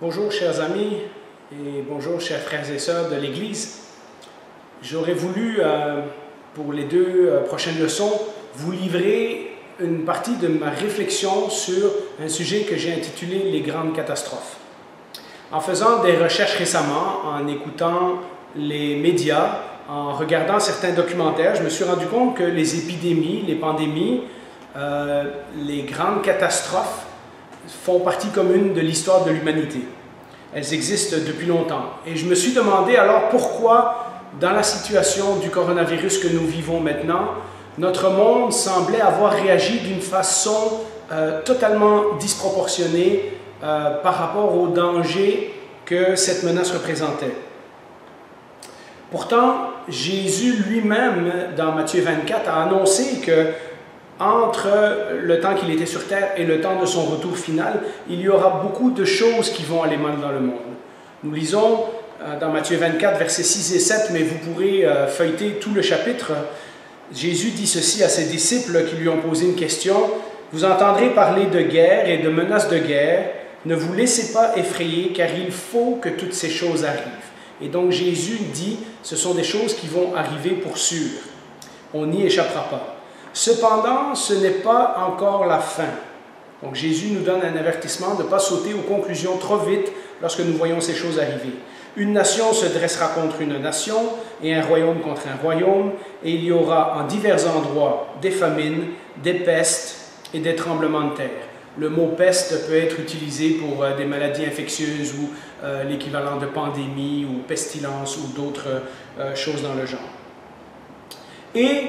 Bonjour chers amis et bonjour chers frères et sœurs de l'Église. J'aurais voulu, pour les deux prochaines leçons, vous livrer une partie de ma réflexion sur un sujet que j'ai intitulé « Les grandes catastrophes ». En faisant des recherches récemment, en écoutant les médias, en regardant certains documentaires, je me suis rendu compte que les épidémies, les pandémies, les grandes catastrophes font partie commune de l'histoire de l'humanité. Elles existent depuis longtemps. Et je me suis demandé alors pourquoi, dans la situation du coronavirus que nous vivons maintenant, notre monde semblait avoir réagi d'une façon totalement disproportionnée par rapport au danger que cette menace représentait. Pourtant, Jésus lui-même, dans Matthieu 24, a annoncé que entre le temps qu'il était sur terre et le temps de son retour final, il y aura beaucoup de choses qui vont aller mal dans le monde. Nous lisons dans Matthieu 24, versets 6 et 7, mais vous pourrez feuilleter tout le chapitre. Jésus dit ceci à ses disciples qui lui ont posé une question. « Vous entendrez parler de guerre et de menaces de guerre. Ne vous laissez pas effrayer, car il faut que toutes ces choses arrivent. » Et donc Jésus dit, ce sont des choses qui vont arriver pour sûr. On n'y échappera pas. Cependant, ce n'est pas encore la fin. Donc Jésus nous donne un avertissement de ne pas sauter aux conclusions trop vite lorsque nous voyons ces choses arriver. Une nation se dressera contre une nation et un royaume contre un royaume, et il y aura en divers endroits des famines, des pestes et des tremblements de terre. Le mot peste peut être utilisé pour des maladies infectieuses ou l'équivalent de pandémie ou pestilence ou d'autres choses dans le genre. Et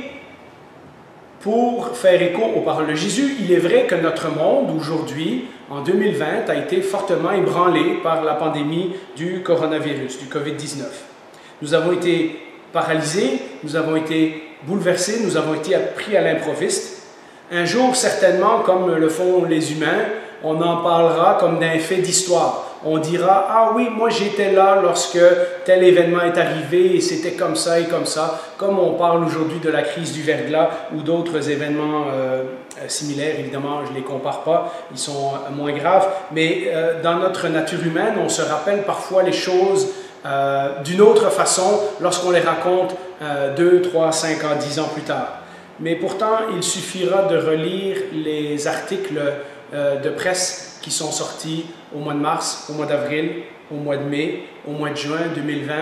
pour faire écho aux paroles de Jésus, il est vrai que notre monde, aujourd'hui, en 2020, a été fortement ébranlé par la pandémie du coronavirus, du COVID-19. Nous avons été paralysés, nous avons été bouleversés, nous avons été pris à l'improviste. Un jour, certainement, comme le font les humains, on en parlera comme d'un fait d'histoire. On dira « Ah oui, moi j'étais là lorsque tel événement est arrivé et c'était comme ça et comme ça », comme on parle aujourd'hui de la crise du verglas ou d'autres événements similaires. Évidemment, je ne les compare pas, ils sont moins graves, mais dans notre nature humaine, on se rappelle parfois les choses d'une autre façon lorsqu'on les raconte 2, 3, 5 ans, 10 ans plus tard. Mais pourtant, il suffira de relire les articles de presse qui sont sortis au mois de mars, au mois d'avril, au mois de mai, au mois de juin 2020,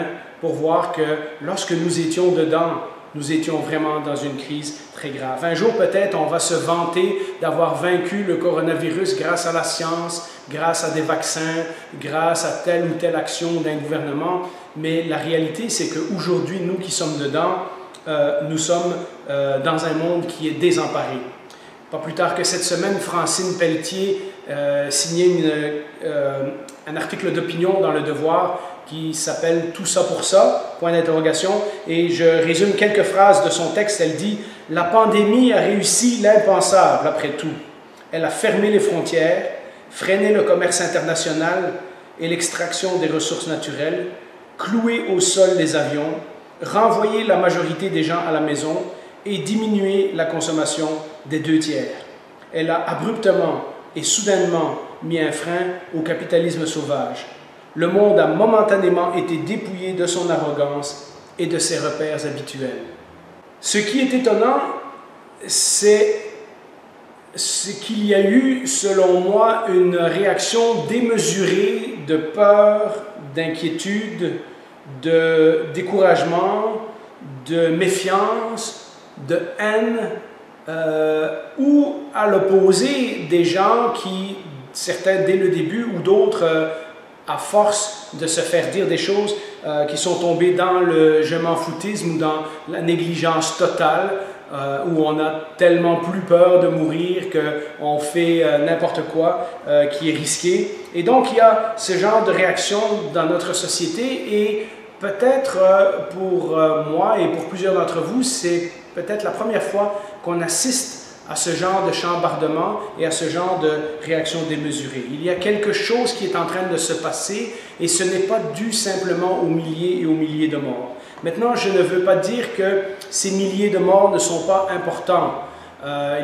pour voir que lorsque nous étions dedans, nous étions vraiment dans une crise très grave. Un jour, peut-être, on va se vanter d'avoir vaincu le coronavirus grâce à la science, grâce à des vaccins, grâce à telle ou telle action d'un gouvernement, mais la réalité, c'est qu'aujourd'hui, nous qui sommes dedans, nous sommes dans un monde qui est désemparé. Pas plus tard que cette semaine, Francine Pelletier signait un article d'opinion dans Le Devoir qui s'appelle « Tout ça pour ça », point d'interrogation, et je résume quelques phrases de son texte. Elle dit « La pandémie a réussi l'impensable après tout. Elle a fermé les frontières, freiné le commerce international et l'extraction des ressources naturelles, cloué au sol les avions, renvoyé la majorité des gens à la maison et diminué la consommation des 2/3. Elle a abruptement et soudainement mis un frein au capitalisme sauvage. Le monde a momentanément été dépouillé de son arrogance et de ses repères habituels. » Ce qui est étonnant, c'est qu'il y a eu, selon moi, une réaction démesurée de peur, d'inquiétude, de découragement, de méfiance, de haine, ou à l'opposé des gens qui, certains dès le début ou d'autres à force de se faire dire des choses, qui sont tombés dans le je m'en foutisme ou dans la négligence totale, où on a tellement plus peur de mourir qu'on fait n'importe quoi qui est risqué. Et donc il y a ce genre de réaction dans notre société, et peut-être pour moi et pour plusieurs d'entre vous, c'est peut-être la première fois qu'on assiste à ce genre de chambardement et à ce genre de réaction démesurée. Il y a quelque chose qui est en train de se passer, et ce n'est pas dû simplement aux milliers et aux milliers de morts. Maintenant, je ne veux pas dire que ces milliers de morts ne sont pas importants.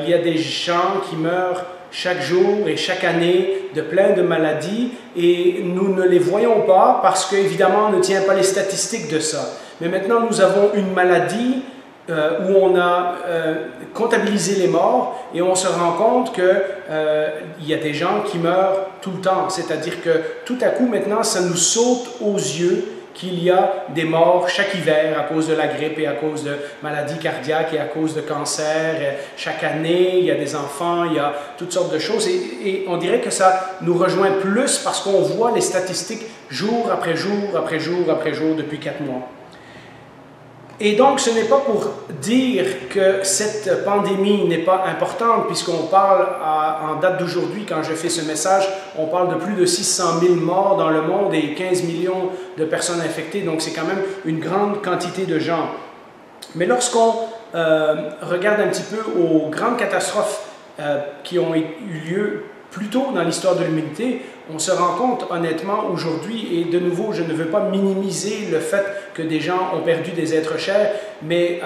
Il y a des gens qui meurent chaque jour et chaque année de plein de maladies et nous ne les voyons pas parce qu'évidemment on ne tient pas les statistiques de ça. Mais maintenant nous avons une maladie où on a comptabilisé les morts et on se rend compte qu'il y a des gens qui meurent tout le temps. C'est-à-dire que tout à coup maintenant ça nous saute aux yeux qu'il y a des morts chaque hiver à cause de la grippe et à cause de maladies cardiaques et à cause de cancer. Chaque année, il y a des enfants, il y a toutes sortes de choses. Et on dirait que ça nous rejoint plus parce qu'on voit les statistiques jour après jour, après jour, après jour, depuis 4 mois. Et donc, ce n'est pas pour dire que cette pandémie n'est pas importante, puisqu'on parle en date d'aujourd'hui, quand je fais ce message, on parle de plus de 600 000 morts dans le monde et 15 millions de personnes infectées, donc c'est quand même une grande quantité de gens. Mais lorsqu'on regarde un petit peu aux grandes catastrophes qui ont eu lieu plus tôt dans l'histoire de l'humanité, on se rend compte honnêtement aujourd'hui, et de nouveau je ne veux pas minimiser le fait que des gens ont perdu des êtres chers, mais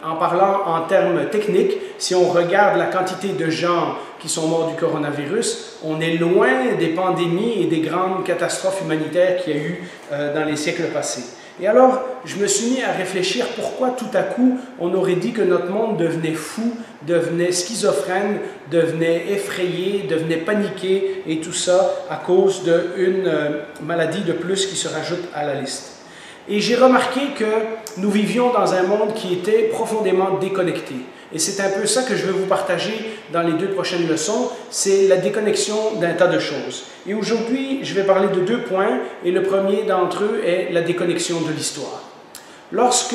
en parlant en termes techniques, si on regarde la quantité de gens qui sont morts du coronavirus, on est loin des pandémies et des grandes catastrophes humanitaires qu'il y a eu dans les siècles passés. Et alors, je me suis mis à réfléchir pourquoi tout à coup on aurait dit que notre monde devenait fou, devenait schizophrène, devenait effrayé, devenait paniqué et tout ça à cause d'une maladie de plus qui se rajoute à la liste. Et j'ai remarqué que nous vivions dans un monde qui était profondément déconnecté. Et c'est un peu ça que je vais vous partager dans les 2 prochaines leçons, c'est la déconnexion d'un tas de choses. Et aujourd'hui, je vais parler de 2 points, et le premier d'entre eux est la déconnexion de l'histoire. Lorsque,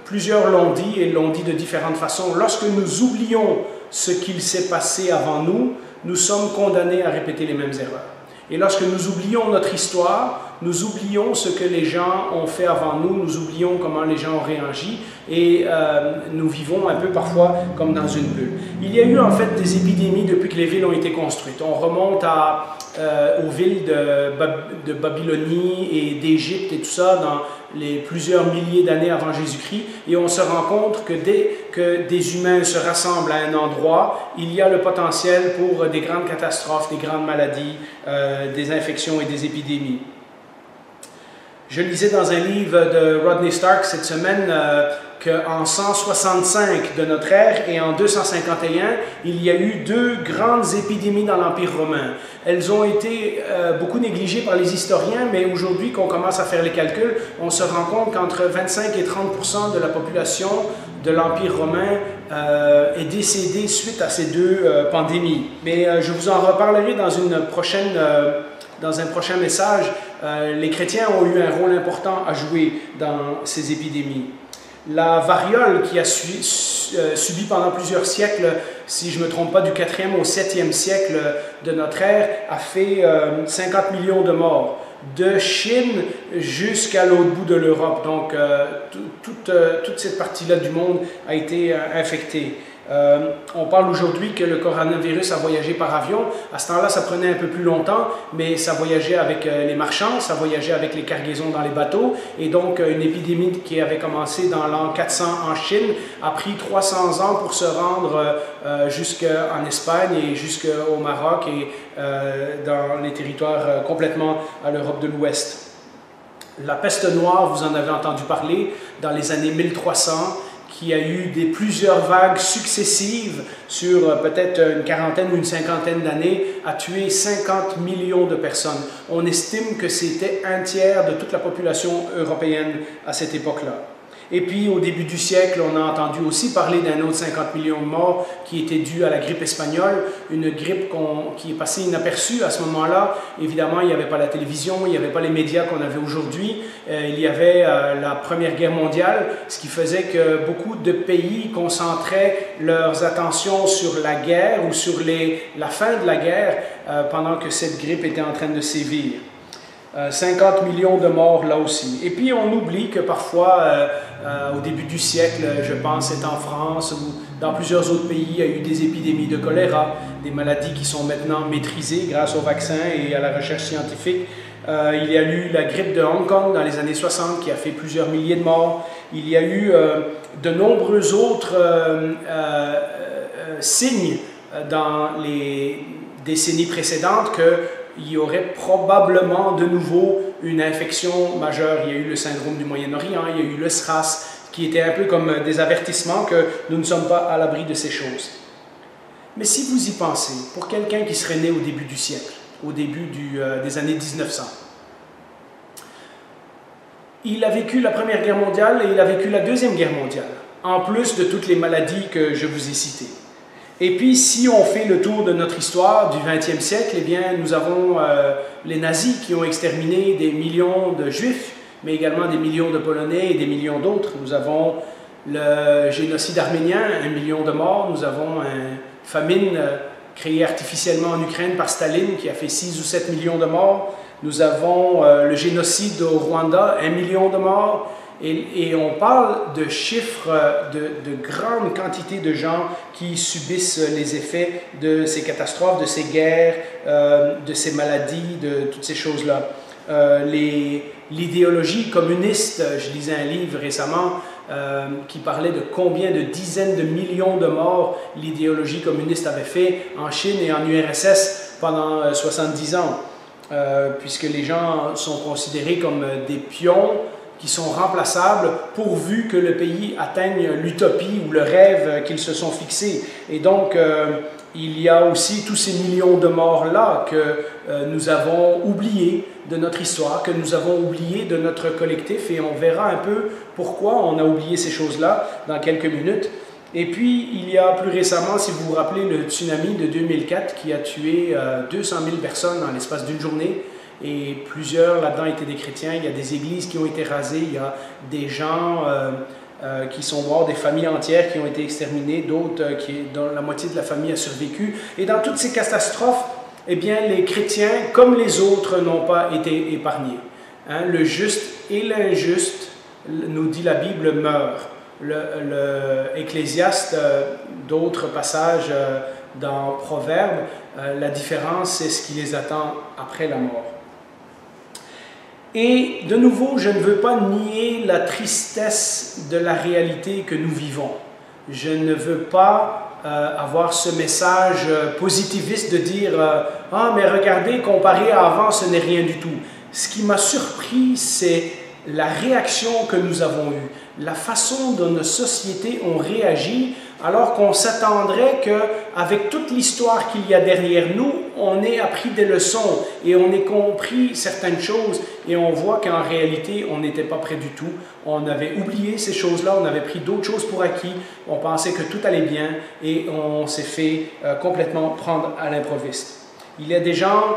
plusieurs l'ont dit, et l'ont dit de différentes façons, lorsque nous oublions ce qu'il s'est passé avant nous, nous sommes condamnés à répéter les mêmes erreurs. Et lorsque nous oublions notre histoire, nous oublions ce que les gens ont fait avant nous, nous oublions comment les gens ont réagi et nous vivons un peu parfois comme dans une bulle. Il y a eu en fait des épidémies depuis que les villes ont été construites. On remonte aux villes de Babylonie et d'Égypte et tout ça dans les plusieurs milliers d'années avant Jésus-Christ et on se rend compte que dès que des humains se rassemblent à un endroit, il y a le potentiel pour des grandes catastrophes, des grandes maladies, des infections et des épidémies. Je lisais dans un livre de Rodney Stark cette semaine qu'en 165 de notre ère et en 251, il y a eu 2 grandes épidémies dans l'Empire romain. Elles ont été beaucoup négligées par les historiens, mais aujourd'hui qu'on commence à faire les calculs, on se rend compte qu'entre 25 et 30% de la population de l'Empire romain est décédée suite à ces 2 pandémies. Mais je vous en reparlerai dans un prochain message. Les chrétiens ont eu un rôle important à jouer dans ces épidémies. La variole qui a subi pendant plusieurs siècles, si je ne me trompe pas, du 4e au 7e siècle de notre ère, a fait 50 millions de morts, de Chine jusqu'à l'autre bout de l'Europe. Donc, toute cette partie-là du monde a été infectée. On parle aujourd'hui que le coronavirus a voyagé par avion. À ce temps-là, ça prenait un peu plus longtemps, mais ça voyageait avec les marchands, ça voyageait avec les cargaisons dans les bateaux. Et donc, une épidémie qui avait commencé dans l'an 400 en Chine a pris 300 ans pour se rendre jusqu'en Espagne et jusqu'au Maroc et dans les territoires complètement à l'Europe de l'Ouest. La peste noire, vous en avez entendu parler, dans les années 1300, qui a eu plusieurs vagues successives sur peut-être une quarantaine ou une cinquantaine d'années, a tué 50 millions de personnes. On estime que c'était 1/3 de toute la population européenne à cette époque-là. Et puis, au début du siècle, on a entendu aussi parler d'un autre 50 millions de morts qui était dû à la grippe espagnole, une grippe qui est passée inaperçue à ce moment-là. Évidemment, il n'y avait pas la télévision, il n'y avait pas les médias qu'on avait aujourd'hui. Il y avait la Première Guerre mondiale, ce qui faisait que beaucoup de pays concentraient leurs attentions sur la guerre ou sur la fin de la guerre pendant que cette grippe était en train de sévir. 50 millions de morts là aussi. Et puis on oublie que parfois, au début du siècle, je pense c'est en France ou dans plusieurs autres pays, il y a eu des épidémies de choléra, des maladies qui sont maintenant maîtrisées grâce aux vaccins et à la recherche scientifique. Il y a eu la grippe de Hong Kong dans les années 60 qui a fait plusieurs milliers de morts. Il y a eu de nombreux autres signes dans les décennies précédentes qu'il y aurait probablement de nouveau une infection majeure. Il y a eu le syndrome du Moyen-Orient, il y a eu le SRAS, qui était un peu comme des avertissements que nous ne sommes pas à l'abri de ces choses. Mais si vous y pensez, pour quelqu'un qui serait né au début du siècle, au début des années 1900, il a vécu la Première Guerre mondiale et il a vécu la Deuxième Guerre mondiale, en plus de toutes les maladies que je vous ai citées. Et puis, si on fait le tour de notre histoire du XXe siècle, eh bien, nous avons les nazis qui ont exterminé des millions de Juifs, mais également des millions de Polonais et des millions d'autres. Nous avons le génocide arménien, 1 million de morts. Nous avons une famine créée artificiellement en Ukraine par Staline qui a fait 6 ou 7 millions de morts. Nous avons le génocide au Rwanda, 1 million de morts. Et on parle de chiffres de grandes quantités de gens qui subissent les effets de ces catastrophes, de ces guerres, de ces maladies, de toutes ces choses-là. L'idéologie communiste, je lisais un livre récemment qui parlait de combien de dizaines de millions de morts l'idéologie communiste avait fait en Chine et en URSS pendant 70 ans, puisque les gens sont considérés comme des pions qui sont remplaçables pourvu que le pays atteigne l'utopie ou le rêve qu'ils se sont fixés. Et donc, il y a aussi tous ces millions de morts-là que nous avons oubliés de notre histoire, que nous avons oubliés de notre collectif, et on verra un peu pourquoi on a oublié ces choses-là dans quelques minutes. Et puis, il y a plus récemment, si vous vous rappelez, le tsunami de 2004 qui a tué 200 000 personnes en l'espace d'une journée, et plusieurs là-dedans étaient des chrétiens. Il y a des églises qui ont été rasées, il y a des gens qui sont morts, des familles entières qui ont été exterminées, d'autres dont la moitié de la famille a survécu. Et dans toutes ces catastrophes, eh bien, les chrétiens, comme les autres, n'ont pas été épargnés. Hein, le juste et l'injuste, nous dit la Bible, meurent. Ecclésiaste, d'autres passages dans Proverbes, la différence, c'est ce qui les attend après la mort. Et de nouveau, je ne veux pas nier la tristesse de la réalité que nous vivons. Je ne veux pas avoir ce message positiviste de dire « Ah, mais regardez, comparé à avant, ce n'est rien du tout ». Ce qui m'a surpris, c'est la réaction que nous avons eue, la façon dont nos sociétés ont réagi, alors qu'on s'attendrait qu'avec toute l'histoire qu'il y a derrière nous, on ait appris des leçons et on ait compris certaines choses, et on voit qu'en réalité, on n'était pas prêt du tout. On avait oublié ces choses-là, on avait pris d'autres choses pour acquis, on pensait que tout allait bien, et on s'est fait complètement prendre à l'improviste. Il y a des gens,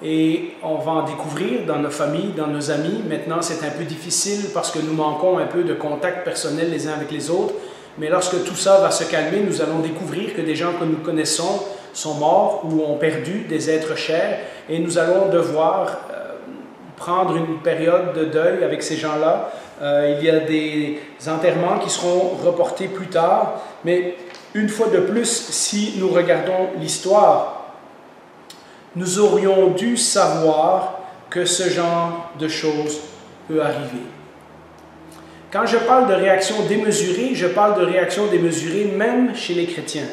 et on va en découvrir dans nos familles, dans nos amis. Maintenant, c'est un peu difficile parce que nous manquons un peu de contact personnel les uns avec les autres. Mais lorsque tout ça va se calmer, nous allons découvrir que des gens que nous connaissons sont morts ou ont perdu des êtres chers, et nous allons devoir prendre une période de deuil avec ces gens-là. Il y a des enterrements qui seront reportés plus tard, mais une fois de plus, si nous regardons l'histoire, nous aurions dû savoir que ce genre de choses peut arriver. Quand je parle de réaction démesurée, je parle de réaction démesurée même chez les chrétiens.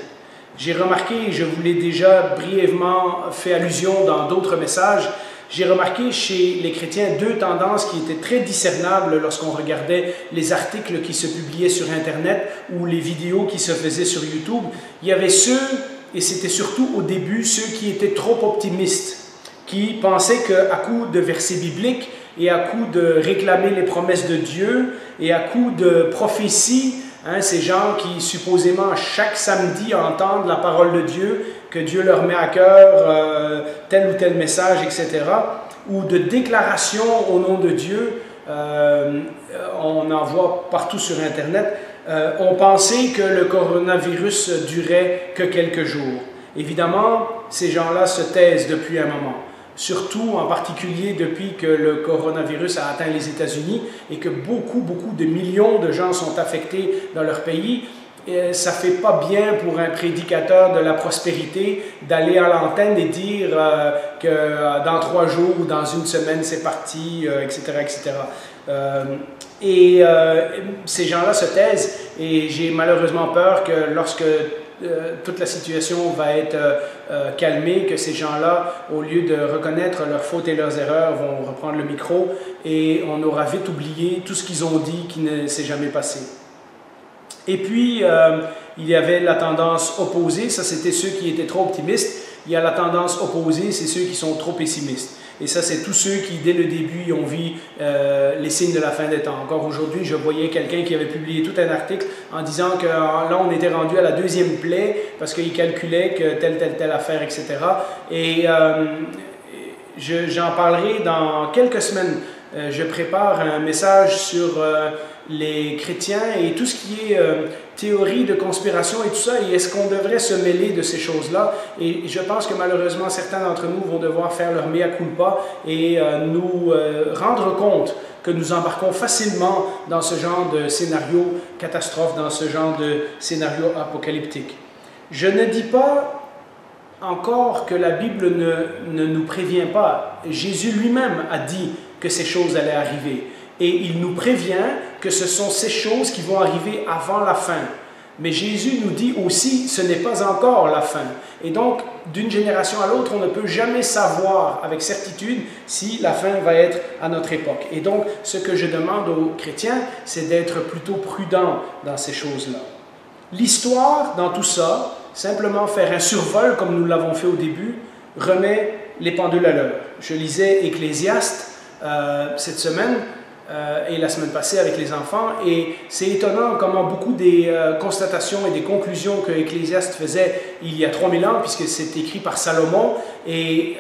J'ai remarqué, et je vous l'ai déjà brièvement fait allusion dans d'autres messages, j'ai remarqué chez les chrétiens deux tendances qui étaient très discernables lorsqu'on regardait les articles qui se publiaient sur Internet ou les vidéos qui se faisaient sur YouTube. Il y avait ceux, et c'était surtout au début, ceux qui étaient trop optimistes, qui pensaient qu'à coup de versets bibliques et à coup de réclamer les promesses de Dieu et à coup de prophéties, ces gens qui supposément chaque samedi entendent la parole de Dieu, que Dieu leur met à cœur tel ou tel message, etc., ou de déclarations au nom de Dieu, on en voit partout sur Internet, ont pensé que le coronavirus durait que quelques jours. Évidemment, ces gens-là se taisent depuis un moment. Surtout, en particulier, depuis que le coronavirus a atteint les États-Unis et que beaucoup de millions de gens sont affectés dans leur pays. Et ça ne fait pas bien pour un prédicateur de la prospérité d'aller à l'antenne et dire que dans 3 jours ou dans une semaine, c'est parti, etc., etc. Ces gens-là se taisent, et j'ai malheureusement peur que lorsque toute la situation va être calmée, que ces gens-là, au lieu de reconnaître leurs fautes et leurs erreurs, vont reprendre le micro et on aura vite oublié tout ce qu'ils ont dit qui ne s'est jamais passé. Et puis, il y avait la tendance opposée, ça c'était ceux qui étaient trop optimistes. Il y a la tendance opposée, c'est ceux qui sont trop pessimistes. Et ça, c'est tous ceux qui, dès le début, ont vu les signes de la fin des temps. Encore aujourd'hui, je voyais quelqu'un qui avait publié tout un article en disant que là, on était rendu à la deuxième plaie parce qu'il calculait que telle affaire, etc. Et j'en parlerai dans quelques semaines. Je prépare un message sur les chrétiens et tout ce qui est théorie de conspiration et tout ça, et est-ce qu'on devrait se mêler de ces choses-là? Et je pense que malheureusement, certains d'entre nous vont devoir faire leur mea culpa et nous rendre compte que nous embarquons facilement dans ce genre de scénario catastrophe, dans ce genre de scénario apocalyptique. Je ne dis pas encore que la Bible ne nous prévient pas. Jésus lui-même a dit que ces choses allaient arriver. Et il nous prévient que ce sont ces choses qui vont arriver avant la fin. Mais Jésus nous dit aussi, ce n'est pas encore la fin. Et donc, d'une génération à l'autre, on ne peut jamais savoir avec certitude si la fin va être à notre époque. Et donc, ce que je demande aux chrétiens, c'est d'être plutôt prudents dans ces choses-là. L'histoire, dans tout ça, simplement faire un survol, comme nous l'avons fait au début, remet les pendules à l'heure. Je lisais Ecclésiaste cette semaine, et la semaine passée avec les enfants, et c'est étonnant comment beaucoup des constatations et des conclusions que Ecclésiaste faisait il y a 3000 ans, puisque c'est écrit par Salomon, et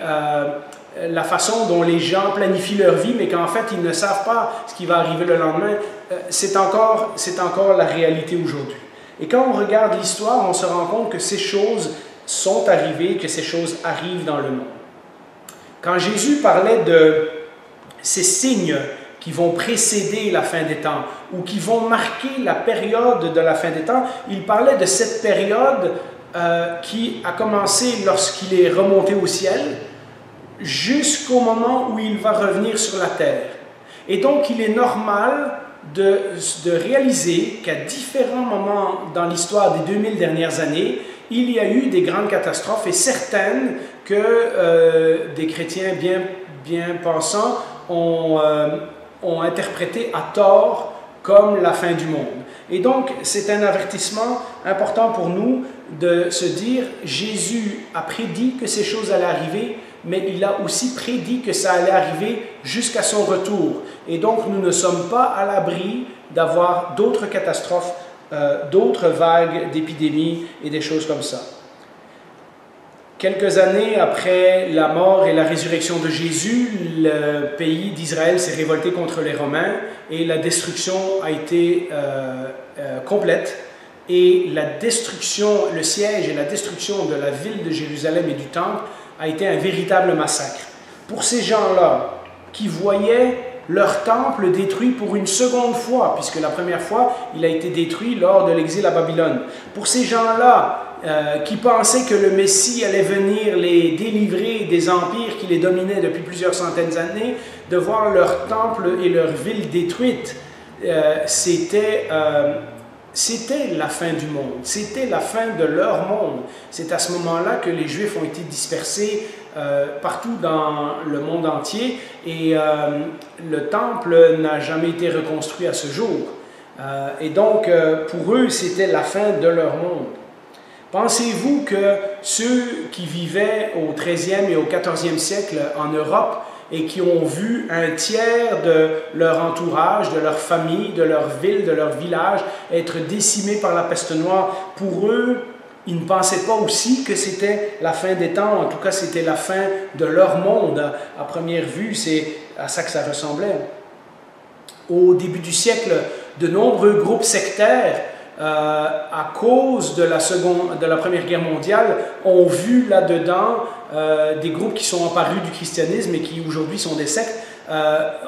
la façon dont les gens planifient leur vie, mais qu'en fait ils ne savent pas ce qui va arriver le lendemain, c'est encore la réalité aujourd'hui. Et quand on regarde l'histoire, on se rend compte que ces choses sont arrivées, que ces choses arrivent dans le monde. Quand Jésus parlait de ces signes qui vont précéder la fin des temps ou qui vont marquer la période de la fin des temps, il parlait de cette période qui a commencé lorsqu'il est remonté au ciel jusqu'au moment où il va revenir sur la terre. Et donc, il est normal de réaliser qu'à différents moments dans l'histoire des 2000 dernières années, il y a eu des grandes catastrophes et certaines que des chrétiens bien pensants ont interprété à tort comme la fin du monde. Et donc, c'est un avertissement important pour nous de se dire, Jésus a prédit que ces choses allaient arriver, mais il a aussi prédit que ça allait arriver jusqu'à son retour. Et donc, nous ne sommes pas à l'abri d'avoir d'autres catastrophes, d'autres vagues d'épidémies et des choses comme ça. Quelques années après la mort et la résurrection de Jésus, le pays d'Israël s'est révolté contre les Romains et la destruction a été complète. Et la destruction, le siège et la destruction de la ville de Jérusalem et du temple a été un véritable massacre. Pour ces gens-là qui voyaient leur temple détruit pour une seconde fois, puisque la première fois, il a été détruit lors de l'exil à Babylone. Pour ces gens-là qui pensaient que le Messie allait venir les délivrer des empires qui les dominaient depuis plusieurs centaines d'années, de voir leur temple et leur ville détruites, c'était la fin du monde, c'était la fin de leur monde. C'est à ce moment-là que les Juifs ont été dispersés partout dans le monde entier et le temple n'a jamais été reconstruit à ce jour. Et donc, pour eux, c'était la fin de leur monde. Pensez-vous que ceux qui vivaient au XIIIe et au XIVe siècle en Europe et qui ont vu un tiers de leur entourage, de leur famille, de leur ville, de leur village être décimés par la peste noire, pour eux, ils ne pensaient pas aussi que c'était la fin des temps, en tout cas c'était la fin de leur monde. À première vue, c'est à ça que ça ressemblait. Au début du siècle, de nombreux groupes sectaires, à cause de la Première Guerre mondiale, ont vu là-dedans des groupes qui sont apparus du christianisme et qui aujourd'hui sont des sectes,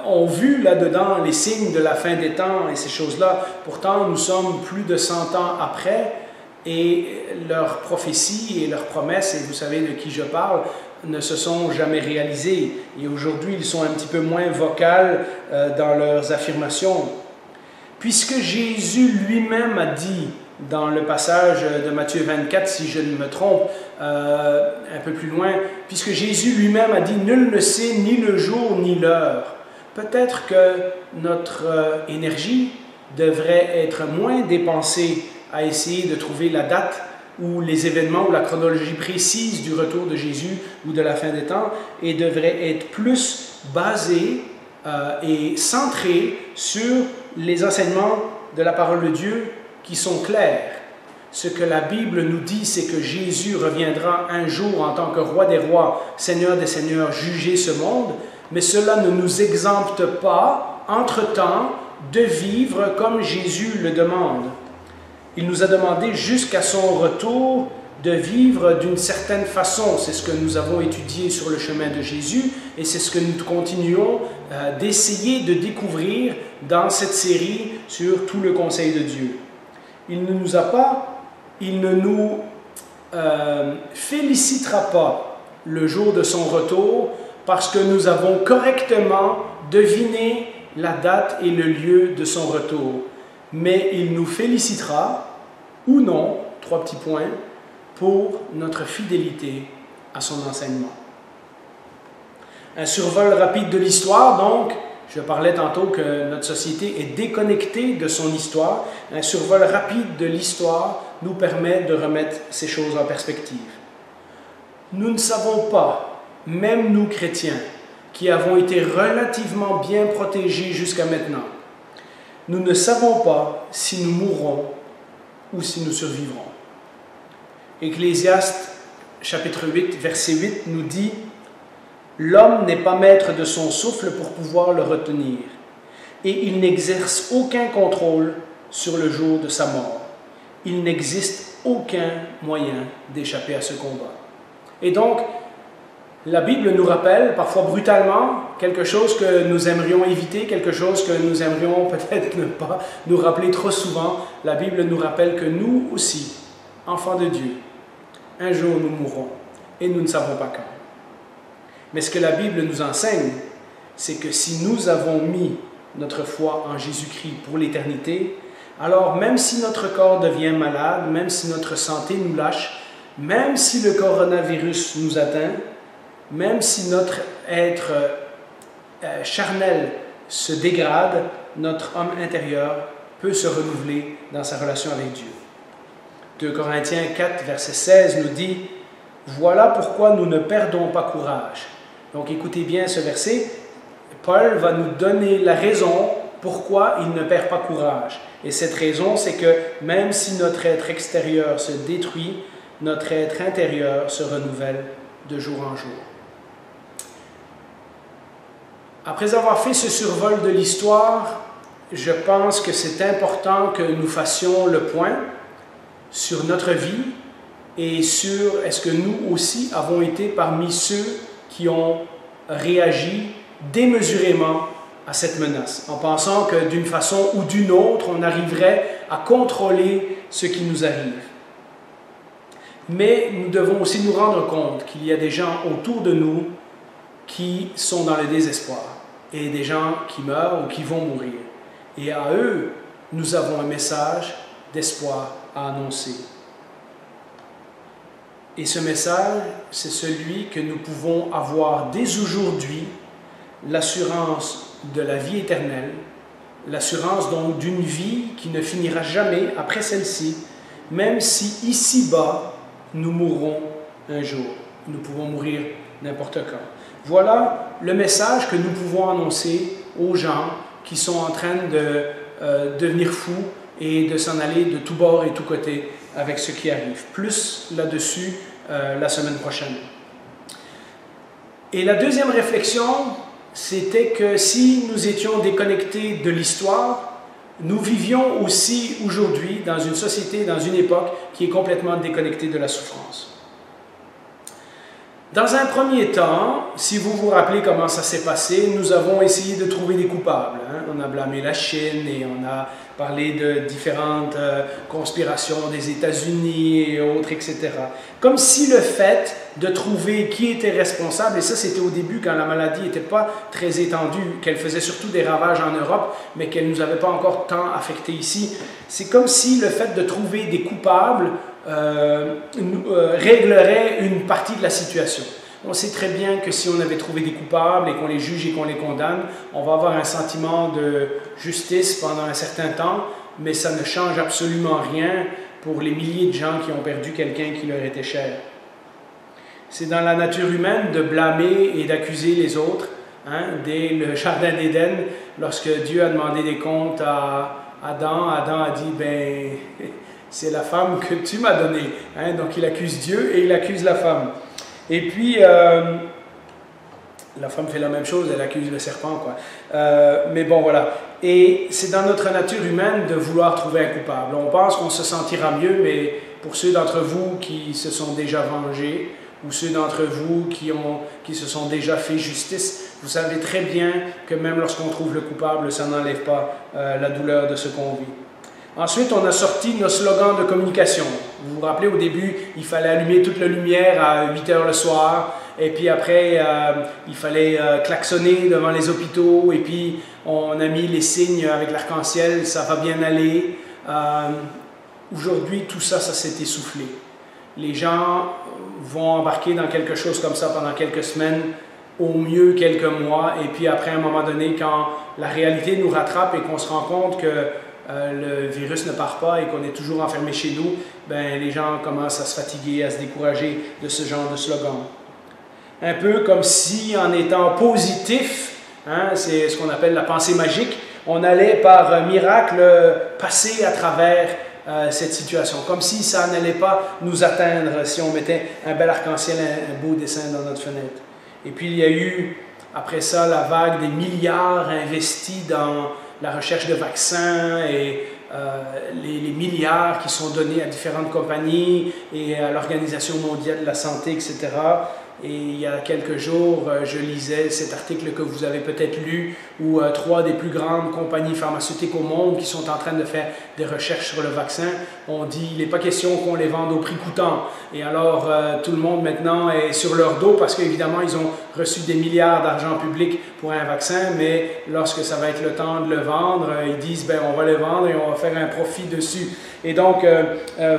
ont vu là-dedans les signes de la fin des temps et ces choses-là. Pourtant, nous sommes plus de 100 ans après et leurs prophéties et leurs promesses, et vous savez de qui je parle, ne se sont jamais réalisées. Et aujourd'hui, ils sont un petit peu moins vocaux dans leurs affirmations. Puisque Jésus lui-même a dit dans le passage de Matthieu 24, si je ne me trompe, un peu plus loin, puisque Jésus lui-même a dit « Nul ne sait ni le jour ni l'heure ». Peut-être que notre énergie devrait être moins dépensée à essayer de trouver la date ou les événements ou la chronologie précise du retour de Jésus ou de la fin des temps, et devrait être plus basée et centrée sur les enseignements de la parole de Dieu qui sont clairs. Ce que la Bible nous dit, c'est que Jésus reviendra un jour en tant que roi des rois, Seigneur des seigneurs, juger ce monde, mais cela ne nous exempte pas, entre-temps, de vivre comme Jésus le demande. Il nous a demandé jusqu'à son retour de vivre d'une certaine façon. C'est ce que nous avons étudié sur le chemin de Jésus et c'est ce que nous continuons d'essayer de découvrir dans cette série sur tout le conseil de Dieu. Il ne nous félicitera pas le jour de son retour parce que nous avons correctement deviné la date et le lieu de son retour. Mais il nous félicitera, ou non, 3 petits points, pour notre fidélité à son enseignement. Un survol rapide de l'histoire, donc, je parlais tantôt que notre société est déconnectée de son histoire. Un survol rapide de l'histoire nous permet de remettre ces choses en perspective. Nous ne savons pas, même nous chrétiens, qui avons été relativement bien protégés jusqu'à maintenant, nous ne savons pas si nous mourrons ou si nous survivrons. Ecclésiaste, chapitre 8, verset 8, nous dit « L'homme n'est pas maître de son souffle pour pouvoir le retenir, et il n'exerce aucun contrôle sur le jour de sa mort. Il n'existe aucun moyen d'échapper à ce combat. » Et donc, la Bible nous rappelle, parfois brutalement, quelque chose que nous aimerions éviter, quelque chose que nous aimerions peut-être ne pas nous rappeler trop souvent. La Bible nous rappelle que nous aussi, enfants de Dieu, un jour nous mourrons et nous ne savons pas quand. Mais ce que la Bible nous enseigne, c'est que si nous avons mis notre foi en Jésus-Christ pour l'éternité, alors même si notre corps devient malade, même si notre santé nous lâche, même si le coronavirus nous atteint, même si notre être charnel se dégrade, notre homme intérieur peut se renouveler dans sa relation avec Dieu. 2 Corinthiens 4, verset 16 nous dit « Voilà pourquoi nous ne perdons pas courage. » Donc écoutez bien ce verset. Paul va nous donner la raison pourquoi il ne perd pas courage. Et cette raison, c'est que même si notre être extérieur se détruit, notre être intérieur se renouvelle de jour en jour. Après avoir fait ce survol de l'histoire, je pense que c'est important que nous fassions le point sur notre vie et sur est-ce que nous aussi avons été parmi ceux qui ont réagi démesurément à cette menace, en pensant que d'une façon ou d'une autre, on arriverait à contrôler ce qui nous arrive. Mais nous devons aussi nous rendre compte qu'il y a des gens autour de nous qui sont dans le désespoir et des gens qui meurent ou qui vont mourir. Et à eux, nous avons un message d'espoir à annoncer. Et ce message, c'est celui que nous pouvons avoir dès aujourd'hui, l'assurance de la vie éternelle, l'assurance donc d'une vie qui ne finira jamais après celle-ci, même si ici-bas, nous mourrons un jour. Nous pouvons mourir n'importe quand. Voilà le message que nous pouvons annoncer aux gens qui sont en train de devenir fous et de s'en aller de tous bords et tous côtés avec ce qui arrive. Plus là-dessus la semaine prochaine. Et la deuxième réflexion, c'était que si nous étions déconnectés de l'histoire, nous vivions aussi aujourd'hui dans une société, dans une époque qui est complètement déconnectée de la souffrance. Dans un premier temps, si vous vous rappelez comment ça s'est passé, nous avons essayé de trouver des coupables. On a blâmé la Chine et on a parlé de différentes conspirations des États-Unis et autres, etc. Comme si le fait de trouver qui était responsable, et ça c'était au début quand la maladie n'était pas très étendue, qu'elle faisait surtout des ravages en Europe, mais qu'elle ne nous avait pas encore tant affectés ici. C'est comme si le fait de trouver des coupables réglerait une partie de la situation. On sait très bien que si on avait trouvé des coupables et qu'on les juge et qu'on les condamne, on va avoir un sentiment de justice pendant un certain temps, mais ça ne change absolument rien pour les milliers de gens qui ont perdu quelqu'un qui leur était cher. C'est dans la nature humaine de blâmer et d'accuser les autres. Dès le Jardin d'Éden, lorsque Dieu a demandé des comptes à Adam, Adam a dit « ben, c'est la femme que tu m'as donnée ». Donc il accuse Dieu et il accuse la femme. Et puis, la femme fait la même chose, elle accuse le serpent, quoi. Mais bon, voilà. Et c'est dans notre nature humaine de vouloir trouver un coupable. On pense qu'on se sentira mieux, mais pour ceux d'entre vous qui se sont déjà vengés, ou ceux d'entre vous qui se sont déjà fait justice, vous savez très bien que même lorsqu'on trouve le coupable, ça n'enlève pas la douleur de ce qu'on vit. Ensuite, on a sorti nos slogans de communication. Vous vous rappelez, au début, il fallait allumer toute la lumière à 8 h le soir, et puis après, il fallait klaxonner devant les hôpitaux, et puis on a mis les signes avec l'arc-en-ciel, ça va bien aller. Aujourd'hui, tout ça, ça s'est essoufflé. Les gens vont embarquer dans quelque chose comme ça pendant quelques semaines, au mieux quelques mois, et puis après, à un moment donné, quand la réalité nous rattrape et qu'on se rend compte que le virus ne part pas et qu'on est toujours enfermé chez nous, ben, les gens commencent à se fatiguer, à se décourager de ce genre de slogan. Un peu comme si, en étant positif, c'est ce qu'on appelle la pensée magique, on allait par miracle passer à travers cette situation, comme si ça n'allait pas nous atteindre si on mettait un bel arc-en-ciel, un beau dessin dans notre fenêtre. Et puis il y a eu, après ça, la vague des milliards investis dans la recherche de vaccins et les milliards qui sont donnés à différentes compagnies et à l'Organisation mondiale de la santé, etc. Et il y a quelques jours, je lisais cet article que vous avez peut-être lu, où 3 des plus grandes compagnies pharmaceutiques au monde qui sont en train de faire des recherches sur le vaccin ont dit il n'est pas question qu'on les vende au prix coûtant. Et alors, tout le monde maintenant est sur leur dos parce qu'évidemment, ils ont reçu des milliards d'argent public pour un vaccin, mais lorsque ça va être le temps de le vendre, ils disent ben, on va le vendre et on va faire un profit dessus. Et donc,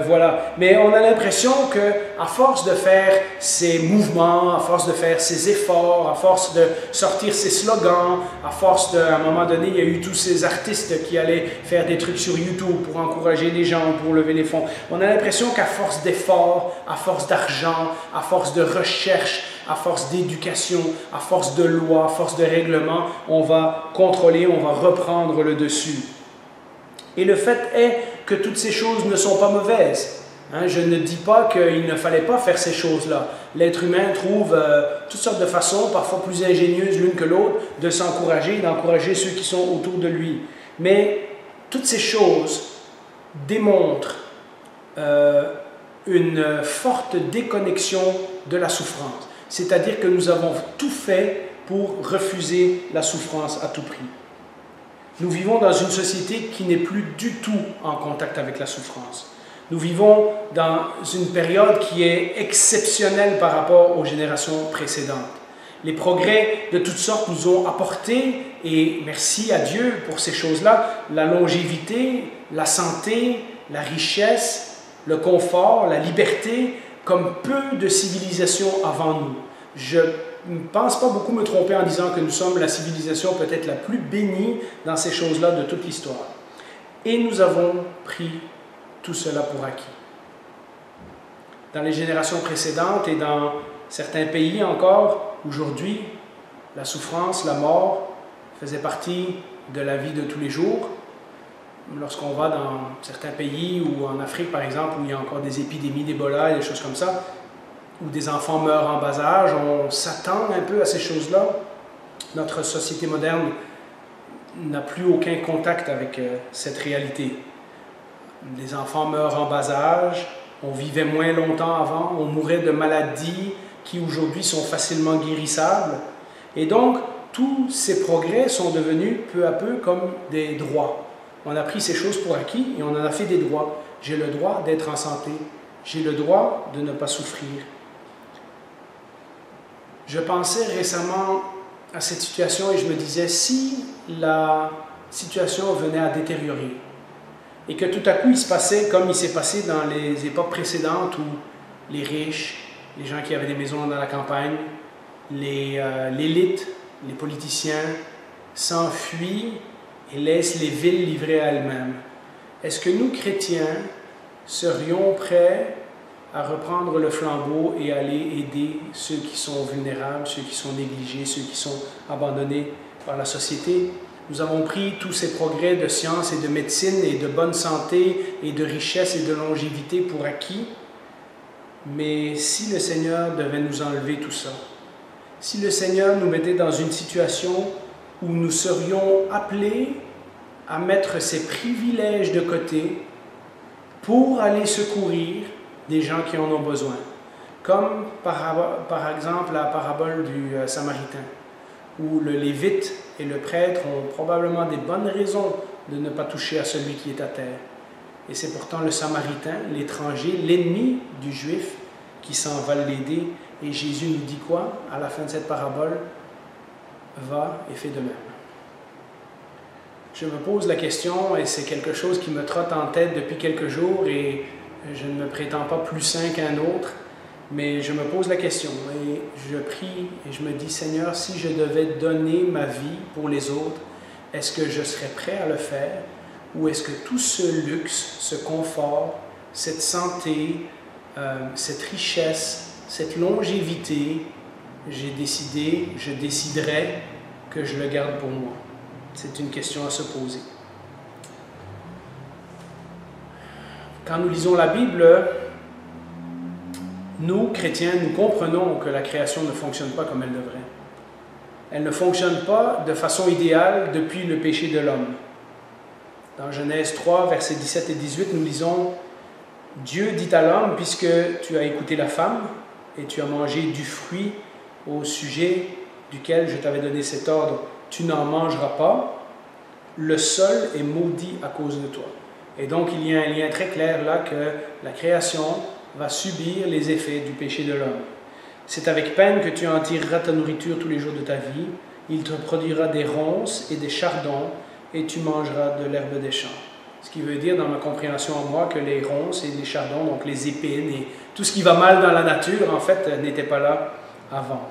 voilà. Mais on a l'impression qu'à force de faire ces mouvements, à force de faire ces efforts, à force de sortir ces slogans, à force à un moment donné, il y a eu tous ces artistes qui allaient faire des trucs sur YouTube pour encourager les gens, pour lever les fonds. On a l'impression qu'à force d'efforts, à force d'argent, à force de recherche, à force d'éducation, à force de lois, à force de règlements, on va contrôler, on va reprendre le dessus. Et le fait est que toutes ces choses ne sont pas mauvaises. Je ne dis pas qu'il ne fallait pas faire ces choses-là. L'être humain trouve toutes sortes de façons, parfois plus ingénieuses l'une que l'autre, de s'encourager, d'encourager ceux qui sont autour de lui. Mais toutes ces choses démontrent une forte déconnexion de la souffrance. C'est-à-dire que nous avons tout fait pour refuser la souffrance à tout prix. Nous vivons dans une société qui n'est plus du tout en contact avec la souffrance. Nous vivons dans une période qui est exceptionnelle par rapport aux générations précédentes. Les progrès de toutes sortes nous ont apporté, et merci à Dieu pour ces choses-là, la longévité, la santé, la richesse, le confort, la liberté, comme peu de civilisations avant nous. Je ne pense pas beaucoup me tromper en disant que nous sommes la civilisation peut-être la plus bénie dans ces choses-là de toute l'histoire. Et nous avons pris tout cela pour acquis. Dans les générations précédentes et dans certains pays encore, aujourd'hui, la souffrance, la mort faisait partie de la vie de tous les jours. Lorsqu'on va dans certains pays ou en Afrique, par exemple, où il y a encore des épidémies d'Ebola et des choses comme ça, où des enfants meurent en bas âge, on s'attend un peu à ces choses-là. Notre société moderne n'a plus aucun contact avec cette réalité. Les enfants meurent en bas âge, on vivait moins longtemps avant, on mourait de maladies qui aujourd'hui sont facilement guérissables. Et donc, tous ces progrès sont devenus peu à peu comme des droits. On a pris ces choses pour acquis et on en a fait des droits. J'ai le droit d'être en santé, j'ai le droit de ne pas souffrir. Je pensais récemment à cette situation et je me disais, si la situation venait à détériorer et que tout à coup il se passait comme il s'est passé dans les époques précédentes où les riches, les gens qui avaient des maisons dans la campagne, l'élite, les politiciens s'enfuient et laissent les villes livrées à elles-mêmes. Est-ce que nous, chrétiens, serions prêts à reprendre le flambeau et aller aider ceux qui sont vulnérables, ceux qui sont négligés, ceux qui sont abandonnés par la société? Nous avons pris tous ces progrès de science et de médecine et de bonne santé et de richesse et de longévité pour acquis. Mais si le Seigneur devait nous enlever tout ça, si le Seigneur nous mettait dans une situation où nous serions appelés à mettre ces privilèges de côté pour aller secourir des gens qui en ont besoin, comme par exemple la parabole du Samaritain, où le Lévite et le prêtre ont probablement des bonnes raisons de ne pas toucher à celui qui est à terre. Et c'est pourtant le Samaritain, l'étranger, l'ennemi du Juif, qui s'en va l'aider. Et Jésus nous dit quoi à la fin de cette parabole? Va et fais de même. Je me pose la question, et c'est quelque chose qui me trotte en tête depuis quelques jours, et je ne me prétends pas plus saint qu'un autre, mais je me pose la question, et je prie, et je me dis, Seigneur, si je devais donner ma vie pour les autres, est-ce que je serais prêt à le faire, ou est-ce que tout ce luxe, ce confort, cette santé, cette richesse, cette longévité, je déciderais que je le garde pour moi? C'est une question à se poser. Quand nous lisons la Bible, nous, chrétiens, nous comprenons que la création ne fonctionne pas comme elle devrait. Elle ne fonctionne pas de façon idéale depuis le péché de l'homme. Dans Genèse 3, versets 17 et 18, nous lisons « Dieu dit à l'homme, puisque tu as écouté la femme et tu as mangé du fruit au sujet duquel je t'avais donné cet ordre, tu n'en mangeras pas, le sol est maudit à cause de toi. » Et donc il y a un lien très clair là que la création va subir les effets du péché de l'homme. C'est avec peine que tu en tireras ta nourriture tous les jours de ta vie, il te produira des ronces et des chardons, et tu mangeras de l'herbe des champs. Ce qui veut dire, dans ma compréhension à moi, que les ronces et les chardons, donc les épines et tout ce qui va mal dans la nature, en fait, n'était pas là avant.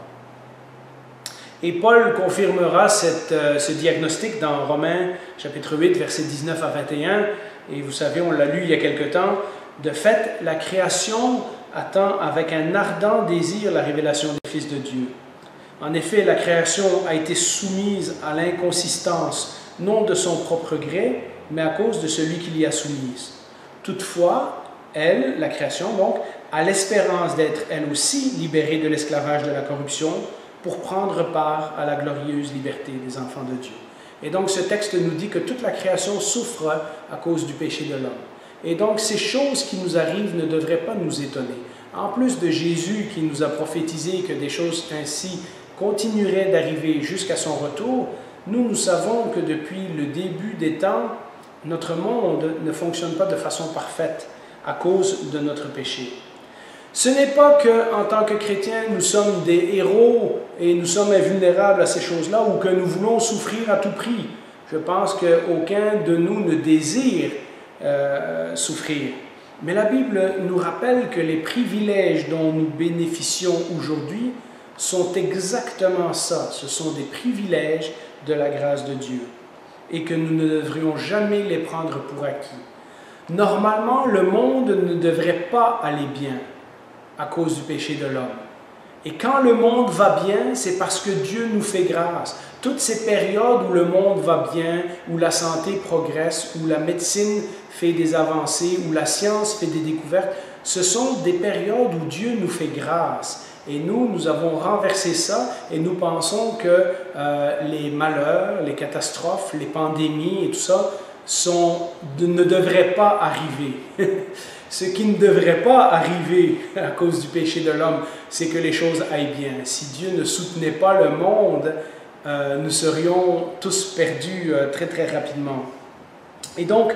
Et Paul confirmera ce diagnostic dans Romains chapitre 8, versets 19 à 21. Et vous savez, on l'a lu il y a quelque temps. De fait, la création attend avec un ardent désir la révélation des fils de Dieu. En effet, la création a été soumise à l'inconsistance, non de son propre gré, mais à cause de celui qui l'y a soumise. Toutefois, elle, la création donc, a l'espérance d'être elle aussi libérée de l'esclavage de la corruption pour prendre part à la glorieuse liberté des enfants de Dieu. Et donc ce texte nous dit que toute la création souffre à cause du péché de l'homme. Et donc ces choses qui nous arrivent ne devraient pas nous étonner. En plus de Jésus qui nous a prophétisé que des choses ainsi continueraient d'arriver jusqu'à son retour, nous savons que depuis le début des temps, notre monde ne fonctionne pas de façon parfaite à cause de notre péché. Ce n'est pas qu'en tant que chrétiens, nous sommes des héros et nous sommes invulnérables à ces choses-là ou que nous voulons souffrir à tout prix. Je pense qu'aucun de nous ne désire souffrir. Mais la Bible nous rappelle que les privilèges dont nous bénéficions aujourd'hui sont exactement ça. Ce sont des privilèges de la grâce de Dieu et que nous ne devrions jamais les prendre pour acquis. Normalement, le monde ne devrait pas aller bien à cause du péché de l'homme. Et quand le monde va bien, c'est parce que Dieu nous fait grâce. Toutes ces périodes où le monde va bien, où la santé progresse, où la médecine fait des avancées, où la science fait des découvertes, ce sont des périodes où Dieu nous fait grâce. Et nous avons renversé ça et nous pensons que les malheurs, les catastrophes, les pandémies et tout ça ne devraient pas arriver. Ce qui ne devrait pas arriver à cause du péché de l'homme, c'est que les choses aillent bien. Si Dieu ne soutenait pas le monde, nous serions tous perdus très très rapidement. Et donc,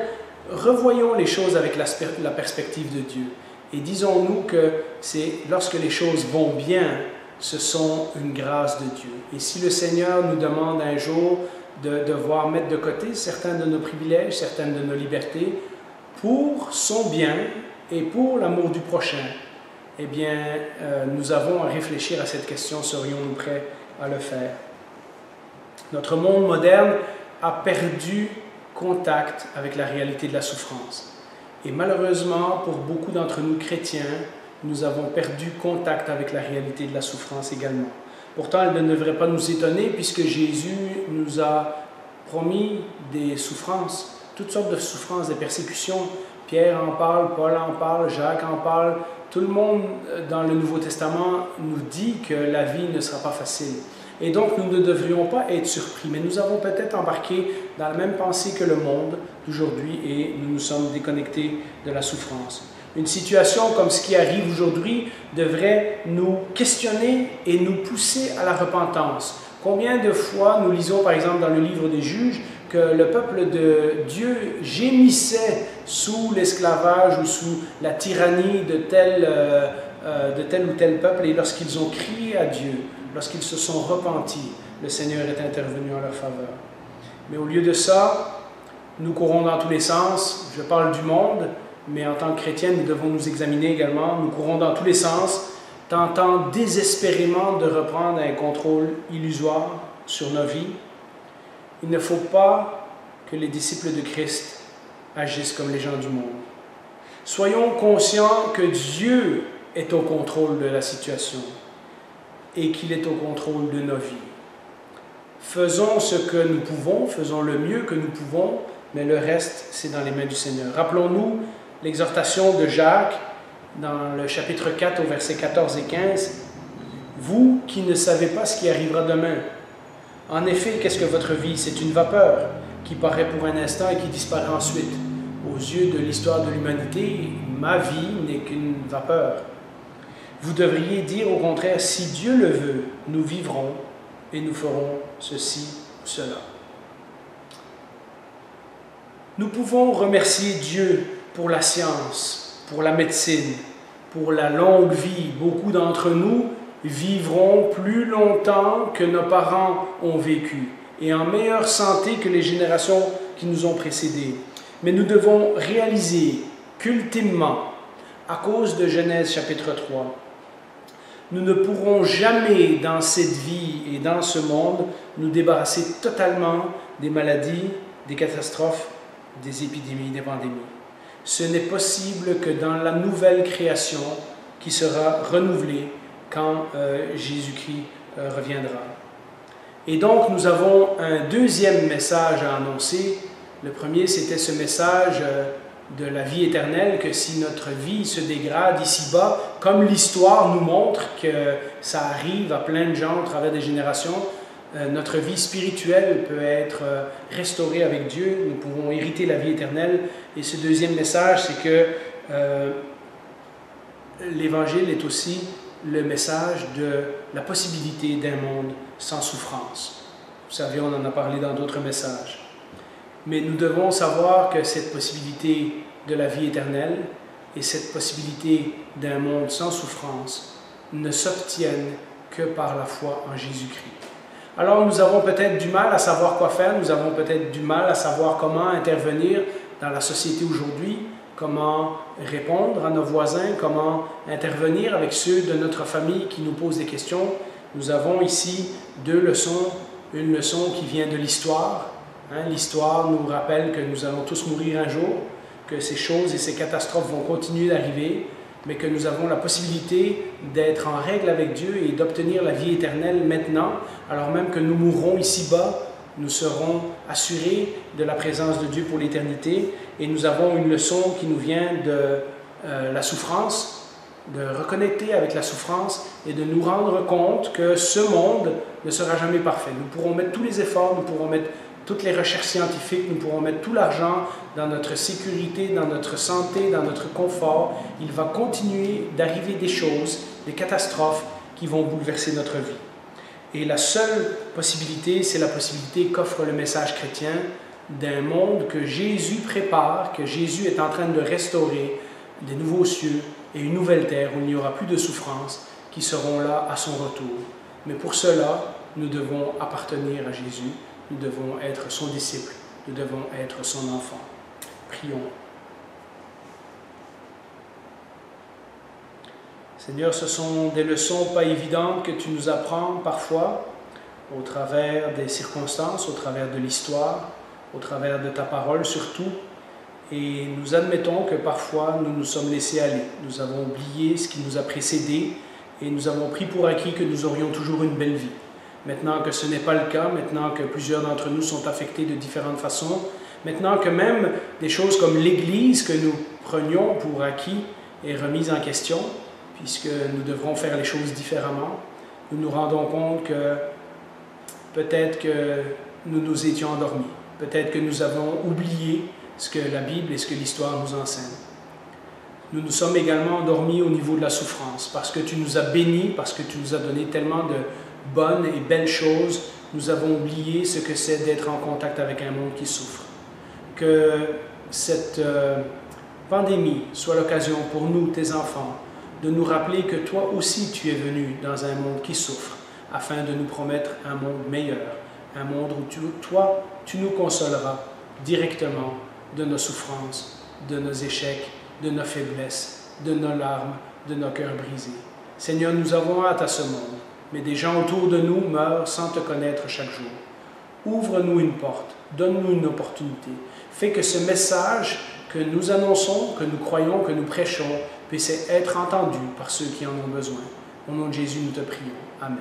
revoyons les choses avec la perspective de Dieu. Et disons-nous que c'est lorsque les choses vont bien ce sont une grâce de Dieu. Et si le Seigneur nous demande un jour de devoir mettre de côté certains de nos privilèges, certaines de nos libertés, pour son bien et pour l'amour du prochain, eh bien, nous avons à réfléchir à cette question, serions-nous prêts à le faire? Notre monde moderne a perdu contact avec la réalité de la souffrance. Et malheureusement, pour beaucoup d'entre nous chrétiens, nous avons perdu contact avec la réalité de la souffrance également. Pourtant, elle ne devrait pas nous étonner puisque Jésus nous a promis des souffrances, toutes sortes de souffrances, des persécutions. Pierre en parle, Paul en parle, Jacques en parle. Tout le monde dans le Nouveau Testament nous dit que la vie ne sera pas facile. Et donc, nous ne devrions pas être surpris, mais nous avons peut-être embarqué dans la même pensée que le monde d'aujourd'hui et nous nous sommes déconnectés de la souffrance. Une situation comme ce qui arrive aujourd'hui devrait nous questionner et nous pousser à la repentance. Combien de fois nous lisons par exemple dans le livre des Juges que le peuple de Dieu gémissait sous l'esclavage ou sous la tyrannie de tel ou tel peuple, et lorsqu'ils ont crié à Dieu, lorsqu'ils se sont repentis, le Seigneur est intervenu en leur faveur. Mais au lieu de ça, nous courons dans tous les sens. Je parle du monde, mais en tant que chrétiens, nous devons nous examiner également. Nous courons dans tous les sens, tentant désespérément de reprendre un contrôle illusoire sur nos vies. Il ne faut pas que les disciples de Christ agissent comme les gens du monde. Soyons conscients que Dieu est au contrôle de la situation et qu'il est au contrôle de nos vies. Faisons ce que nous pouvons, faisons le mieux que nous pouvons, mais le reste, c'est dans les mains du Seigneur. Rappelons-nous l'exhortation de Jacques dans le chapitre 4 au verset 14 et 15. « Vous qui ne savez pas ce qui arrivera demain, en effet, qu'est-ce que votre vie? C'est une vapeur qui paraît pour un instant et qui disparaît ensuite. Aux yeux de l'histoire de l'humanité, ma vie n'est qu'une vapeur. Vous devriez dire au contraire, si Dieu le veut, nous vivrons et nous ferons ceci ou cela. » Nous pouvons remercier Dieu pour la science, pour la médecine, pour la longue vie. Beaucoup d'entre nous vivront plus longtemps que nos parents ont vécu et en meilleure santé que les générations qui nous ont précédés. Mais nous devons réaliser qu'ultimement, à cause de Genèse chapitre 3, nous ne pourrons jamais dans cette vie et dans ce monde nous débarrasser totalement des maladies, des catastrophes, des épidémies, des pandémies. Ce n'est possible que dans la nouvelle création qui sera renouvelée quand Jésus-Christ reviendra. Et donc, nous avons un deuxième message à annoncer. Le premier, c'était ce message de la vie éternelle, que si notre vie se dégrade ici-bas, comme l'histoire nous montre que ça arrive à plein de gens au travers des générations, notre vie spirituelle peut être restaurée avec Dieu, nous pouvons hériter la vie éternelle. Et ce deuxième message, c'est que l'Évangile est aussi le message de la possibilité d'un monde sans souffrance. Vous savez, on en a parlé dans d'autres messages. Mais nous devons savoir que cette possibilité de la vie éternelle et cette possibilité d'un monde sans souffrance ne s'obtiennent que par la foi en Jésus-Christ. Alors nous avons peut-être du mal à savoir quoi faire, nous avons peut-être du mal à savoir comment intervenir dans la société aujourd'hui, comment répondre à nos voisins, comment intervenir avec ceux de notre famille qui nous posent des questions. Nous avons ici deux leçons, une leçon qui vient de l'histoire. L'histoire nous rappelle que nous allons tous mourir un jour, que ces choses et ces catastrophes vont continuer d'arriver, mais que nous avons la possibilité d'être en règle avec Dieu et d'obtenir la vie éternelle maintenant, alors même que nous mourrons ici-bas, nous serons assurés de la présence de Dieu pour l'éternité. Et nous avons une leçon qui nous vient de la souffrance, de reconnecter avec la souffrance et de nous rendre compte que ce monde ne sera jamais parfait. Nous pourrons mettre tous les efforts, nous pourrons mettre toutes les recherches scientifiques, nous pourrons mettre tout l'argent dans notre sécurité, dans notre santé, dans notre confort. Il va continuer d'arriver des choses, des catastrophes qui vont bouleverser notre vie. Et la seule possibilité, c'est la possibilité qu'offre le message chrétien d'un monde que Jésus prépare, que Jésus est en train de restaurer, des nouveaux cieux et une nouvelle terre où il n'y aura plus de souffrance, qui seront là à son retour. Mais pour cela, nous devons appartenir à Jésus, nous devons être son disciple, nous devons être son enfant. Prions. Seigneur, ce sont des leçons pas évidentes que tu nous apprends parfois, au travers des circonstances, au travers de l'histoire, au travers de ta parole surtout. Et nous admettons que parfois nous nous sommes laissés aller. Nous avons oublié ce qui nous a précédés et nous avons pris pour acquis que nous aurions toujours une belle vie. Maintenant que ce n'est pas le cas, maintenant que plusieurs d'entre nous sont affectés de différentes façons, maintenant que même des choses comme l'Église que nous prenions pour acquis est remise en question, puisque nous devrons faire les choses différemment, nous nous rendons compte que peut-être que nous nous étions endormis, peut-être que nous avons oublié ce que la Bible et ce que l'histoire nous enseigne. Nous nous sommes également endormis au niveau de la souffrance, parce que tu nous as bénis, parce que tu nous as donné tellement de bonnes et belles choses, nous avons oublié ce que c'est d'être en contact avec un monde qui souffre. Que cette pandémie soit l'occasion pour nous, tes enfants, de nous rappeler que toi aussi tu es venu dans un monde qui souffre, afin de nous promettre un monde meilleur, un monde où toi, tu nous consoleras directement de nos souffrances, de nos échecs, de nos faiblesses, de nos larmes, de nos cœurs brisés. Seigneur, nous avons hâte à ce monde, mais des gens autour de nous meurent sans te connaître chaque jour. Ouvre-nous une porte, donne-nous une opportunité. Fais que ce message que nous annonçons, que nous croyons, que nous prêchons, puisse être entendu par ceux qui en ont besoin. Au nom de Jésus, nous te prions. Amen.